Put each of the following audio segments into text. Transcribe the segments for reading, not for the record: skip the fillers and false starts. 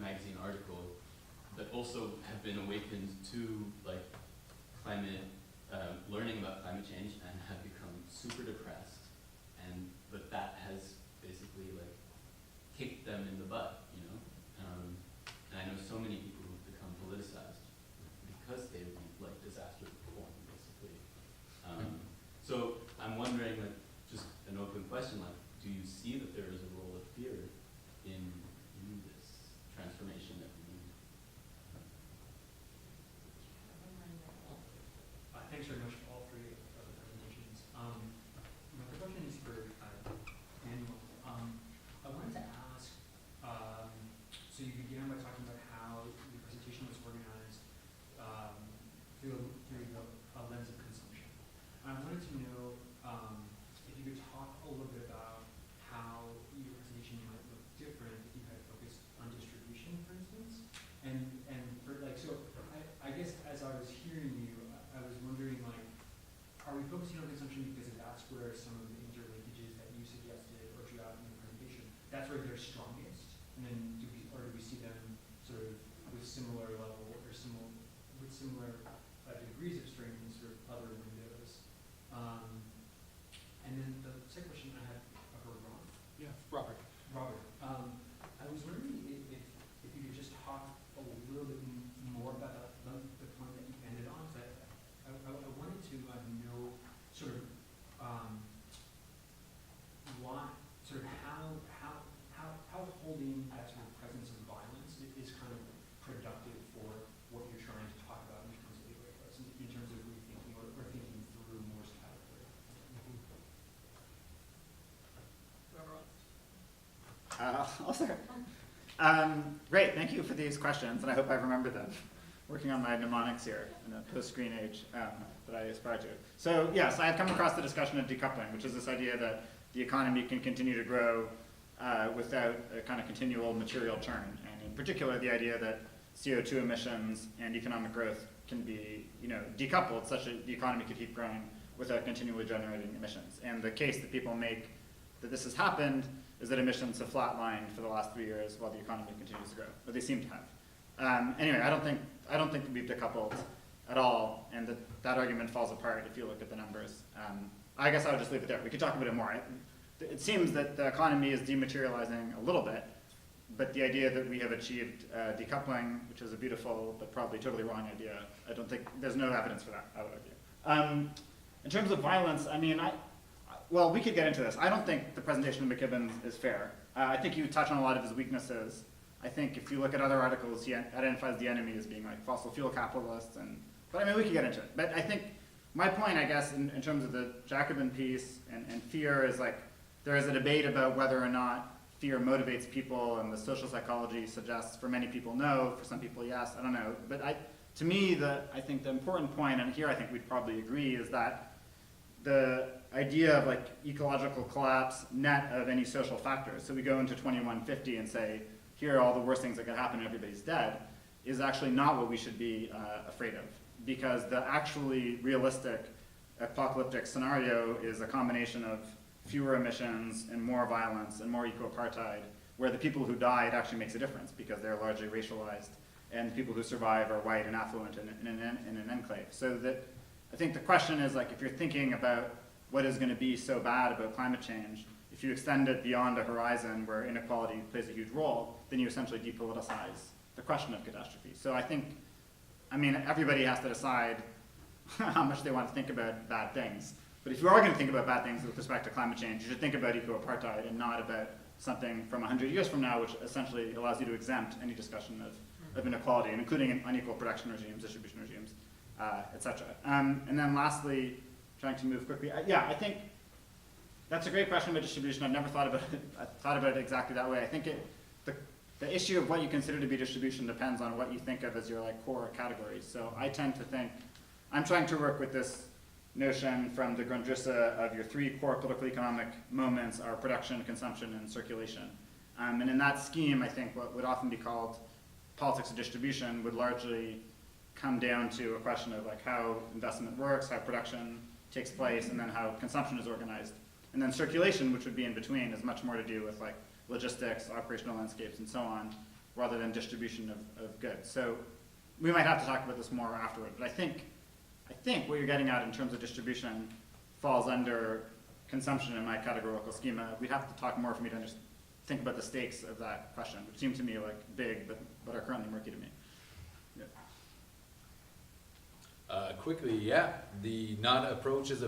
magazine article that also have been awakened to like climate, learning about climate change and have become super depressed, and but that has basically like kicked them in the butt, you know. And I know so many people who've become politicized because they read like disaster porn, basically. So I'm wondering, like, just an open question, like, do you see that there is a role of fear in this transformation that we need? Thanks very much for all three of the presentations. My question is for Daniel. I wanted to ask, so you began by talking about how the presentation was organized through a lens of consumption. And I wanted to know if you could talk a little bit about how your presentation might look different if you had focused on distribution, for instance. And for like, so I guess as I was hearing you, I was wondering, like, are we focusing on consumption because that's where some of the interlinkages that you suggested or drew out in your presentation, that's where they're strongest? And then do we see them sort of with similar level or with similar degrees of strength in sort of other windows? And then the second question I had for Ron. Yeah, Robert. Robert, I was wondering if you could just talk a little bit more about the point that you ended on. I wanted to know sort of how holding that sort of presence of violence is kind of productive for what you're trying to talk about in terms of the approach, in terms of rethinking or thinking through Moore's category. I'll start. Great, thank you for these questions, and I hope I remember them. Working on my mnemonics here in a post-screen age that I aspire to. So yes, I have come across the discussion of decoupling, which is this idea that the economy can continue to grow without a kind of continual material churn, and in particular the idea that CO2 emissions and economic growth can be, you know, decoupled such that the economy could keep growing without continually generating emissions. And the case that people make that this has happened is that emissions have flatlined for the last 3 years while the economy continues to grow, or they seem to have. Anyway, I don't think that we've decoupled at all, and that argument falls apart if you look at the numbers. I guess I would just leave it there. We could talk about it more. It seems that the economy is dematerializing a little bit, but the idea that we have achieved decoupling, which is a beautiful but probably totally wrong idea, I don't think, there's no evidence for that, I would argue. In terms of violence, I mean, well, we could get into this. I don't think the presentation of McKibben is fair. I think you touch on a lot of his weaknesses. I think if you look at other articles, he identifies the enemy as being like fossil fuel capitalists, but I mean, we could get into it. But I think my point, I guess, in terms of the Jacobin piece and fear is like, there is a debate about whether or not fear motivates people, and the social psychology suggests for many people no, for some people yes, I don't know. But to me, I think the important point, and here I think we'd probably agree, is that the idea of like ecological collapse net of any social factors, so we go into 2150 and say, here are all the worst things that could happen and everybody's dead, is actually not what we should be afraid of. Because the actually realistic apocalyptic scenario is a combination of fewer emissions and more violence and more eco-apartheid, where the people who die, it actually makes a difference because they're largely racialized, and the people who survive are white and affluent in an enclave. So that I think the question is, like, if you're thinking about what is going to be so bad about climate change, if you extend it beyond a horizon where inequality plays a huge role, then you essentially depoliticize the question of catastrophe. So I think, I mean, everybody has to decide how much they want to think about bad things. But if you are going to think about bad things with respect to climate change, you should think about eco-apartheid and not about something from 100 years from now, which essentially allows you to exempt any discussion of inequality, including unequal production regimes, distribution regimes, et cetera. And then lastly, trying to move quickly, yeah, I think that's a great question about distribution. I've never thought about it. I thought about it exactly that way. I think the issue of what you consider to be distribution depends on what you think of as your like core categories. So I tend to think, I'm trying to work with this notion from the Grundrisse of your three core political economic moments are production, consumption, and circulation. And in that scheme, I think what would often be called politics of distribution would largely come down to a question of like how investment works, how production takes place, and then how consumption is organized. And then circulation, which would be in between, is much more to do with like logistics, operational landscapes, and so on. rather than distribution of goods. So we might have to talk about this more afterward, but I think what you're getting at in terms of distribution falls under consumption in my categorical schema. We'd have to talk more for me to think about the stakes of that question, which seem to me like big, but are currently murky to me. Quickly, yeah, the not approach is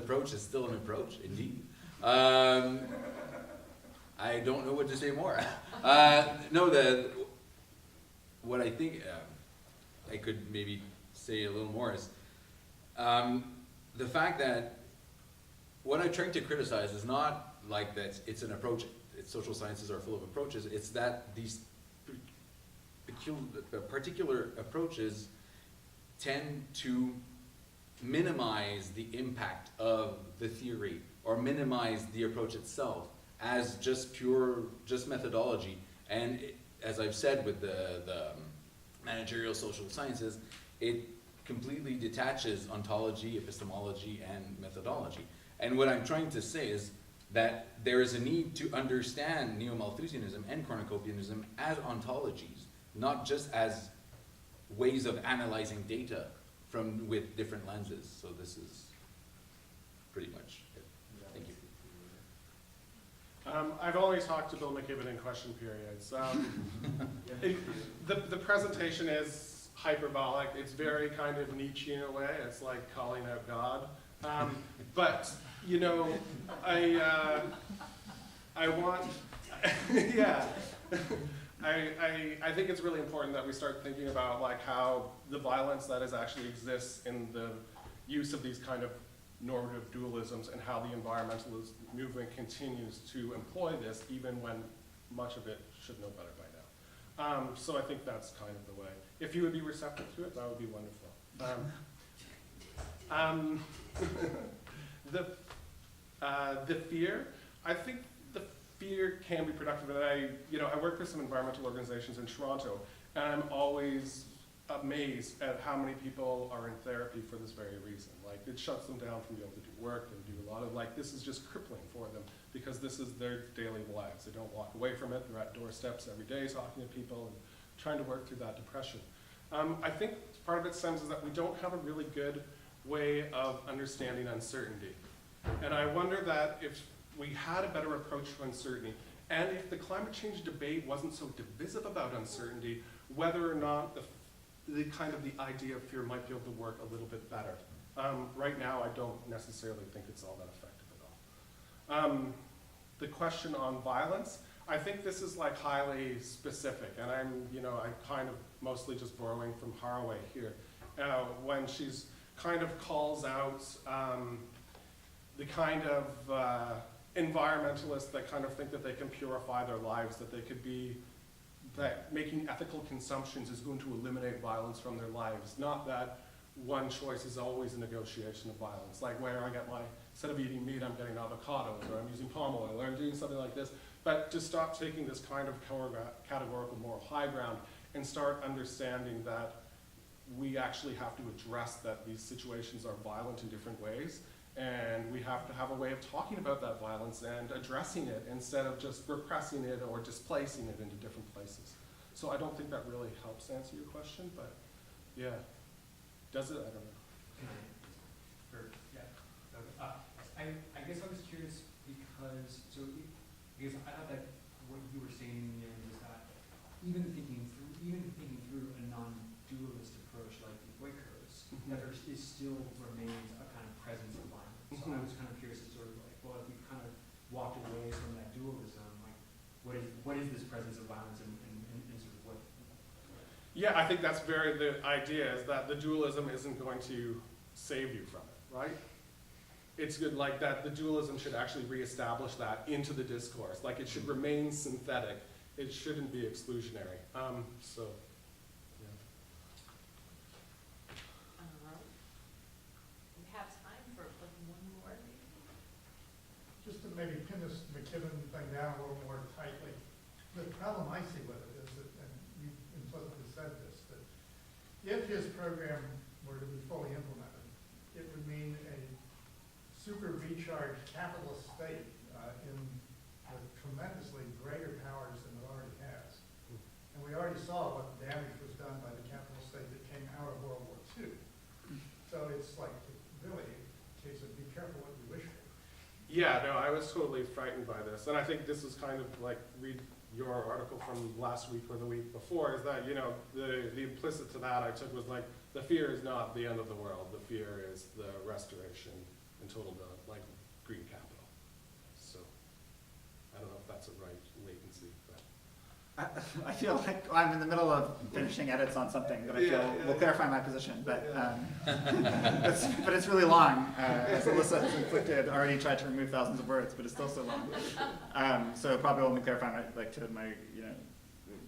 still an approach, indeed. I don't know what to say more. No, what I think I could maybe say a little more is the fact that what I'm trying to criticize is not like that it's an approach, social sciences are full of approaches, it's that these particular approaches tend to minimize the impact of the theory or minimize the approach itself as just methodology. And as I've said with the managerial social sciences, it completely detaches ontology, epistemology, and methodology. And what I'm trying to say is that there is a need to understand neo-Malthusianism and cornucopianism as ontologies, not just as ways of analyzing data with different lenses. So this is pretty much it. Thank you. I've only talked to Bill McKibben in question periods. The presentation is hyperbolic. It's very kind of Nietzsche in a way. It's like calling out God. But, you know, I want, yeah. I think it's really important that we start thinking about like how the violence that actually exists in the use of these kind of normative dualisms and how the environmentalist movement continues to employ this even when much of it should know better by now. So I think that's kind of the way. If you would be receptive to it, that would be wonderful. The fear, I think the fear can be productive. And I work with some environmental organizations in Toronto, and I'm always amazed at how many people are in therapy for this very reason. Like, it shuts them down from being able to do work and do a lot of, like, this is just crippling for them because this is their daily lives. They don't walk away from it. They're at doorsteps every day talking to people and trying to work through that depression. I think part of it stems is that we don't have a really good way of understanding uncertainty. And I wonder that if we had a better approach to uncertainty, and if the climate change debate wasn't so divisive about uncertainty, whether or not the kind of the idea of fear might be able to work a little bit better. Right now, I don't necessarily think it's all that effective at all. The question on violence, I think this is like highly specific, and I'm kind of mostly just borrowing from Haraway here, when she's kind of calls out the kind of environmentalists that kind of think that they can purify their lives, that they could be, that making ethical consumptions is going to eliminate violence from their lives. Not that one choice is always a negotiation of violence, like where I get my, instead of eating meat, I'm getting avocados, or I'm using palm oil, or I'm doing something like this. But to stop taking this kind of categorical moral high ground and start understanding that we actually have to address that these situations are violent in different ways, and we have to have a way of talking about that violence and addressing it instead of just repressing it or displacing it into different places. So I don't think that really helps answer your question, but yeah. Does it? I don't know. I guess I was curious because, because I thought that what you were saying in the end was that even thinking through a non-dualist approach like the Quakers, that there still remains a kind of presence of violence. So I was kind of curious to sort of like, well, if we kind of walked away from that dualism, like, what is this presence of violence and sort of what? Yeah, I think that's the idea is that the dualism isn't going to save you from it, right? It's good like that the dualism should actually reestablish that into the discourse. Like it should remain synthetic. It shouldn't be exclusionary. So, yeah. We have time for like one more. Just to maybe pin this McKibben thing down a little more tightly. The problem I see with it is that, and you implicitly said this, that if his program were to be fully implemented, it would mean a super recharged capitalist state with tremendously greater powers than it already has. And we already saw Yeah, no, I was totally frightened by this, and I think this was kind of like, read your article from last week or the week before, is that, you know, the implicit to that I took was like, the fear is not the end of the world, the fear is the restoration and total, like, green capital. So, I don't know if that's a right latency, but. I feel like I'm in the middle of finishing edits on something that I feel will clarify my position, but but it's really long. As Alyssa has inflicted, already tried to remove thousands of words, but it's still so long. So it probably only clarify to my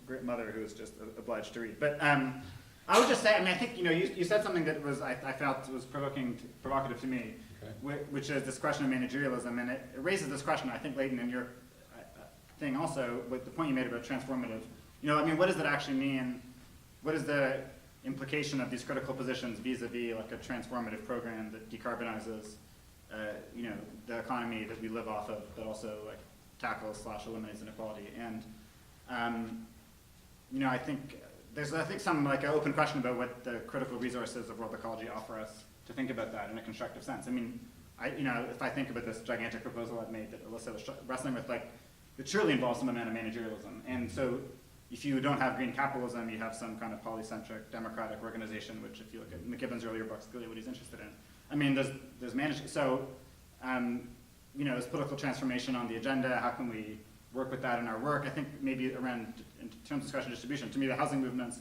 great mother who is just obliged to read. But I would just say, I mean, I think you said something that was I felt was provocative to me, Okay. which is this question of managerialism, and it raises this question. I think, Leighton, in your thing also, with the point you made about transformative, I mean, what does that actually mean? What is the implication of these critical positions vis-a-vis like a transformative program that decarbonizes, the economy that we live off of, but also like tackles / eliminates inequality? And, I think there's some like an open question about what the critical resources of world ecology offer us to think about that in a constructive sense. I mean, if I think about this gigantic proposal I've made that Alyssa was wrestling with, like, it surely involves some amount of managerialism. And so if you don't have green capitalism, you have some kind of polycentric democratic organization, which if you look at McKibben's earlier books, clearly what he's interested in. I mean, there's management. So, is political transformation on the agenda? How can we work with that in our work? I think maybe around, in terms of discussion distribution, to me the housing movements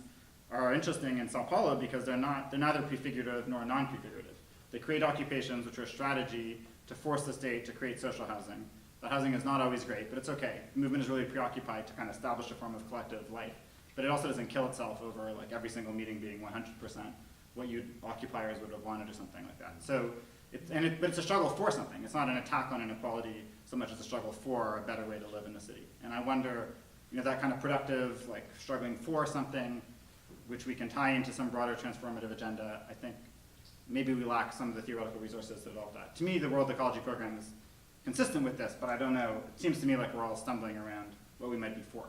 are interesting in Sao Paulo because they're neither prefigurative nor non-prefigurative. They create occupations which are a strategy to force the state to create social housing. The housing is not always great, but it's okay. The movement is really preoccupied to kind of establish a form of collective life. But it also doesn't kill itself over like every single meeting being 100% what occupiers would have wanted or something like that. So, but it's a struggle for something. It's not an attack on inequality so much as a struggle for a better way to live in the city. And I wonder, that kind of productive, like struggling for something, which we can tie into some broader transformative agenda, I think maybe we lack some of the theoretical resources to develop that. To me, the World Ecology Program is consistent with this, but I don't know. It seems to me like we're all stumbling around what we might be for.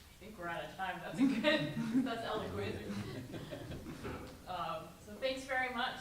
I think we're out of time. That's eloquent. So thanks very much.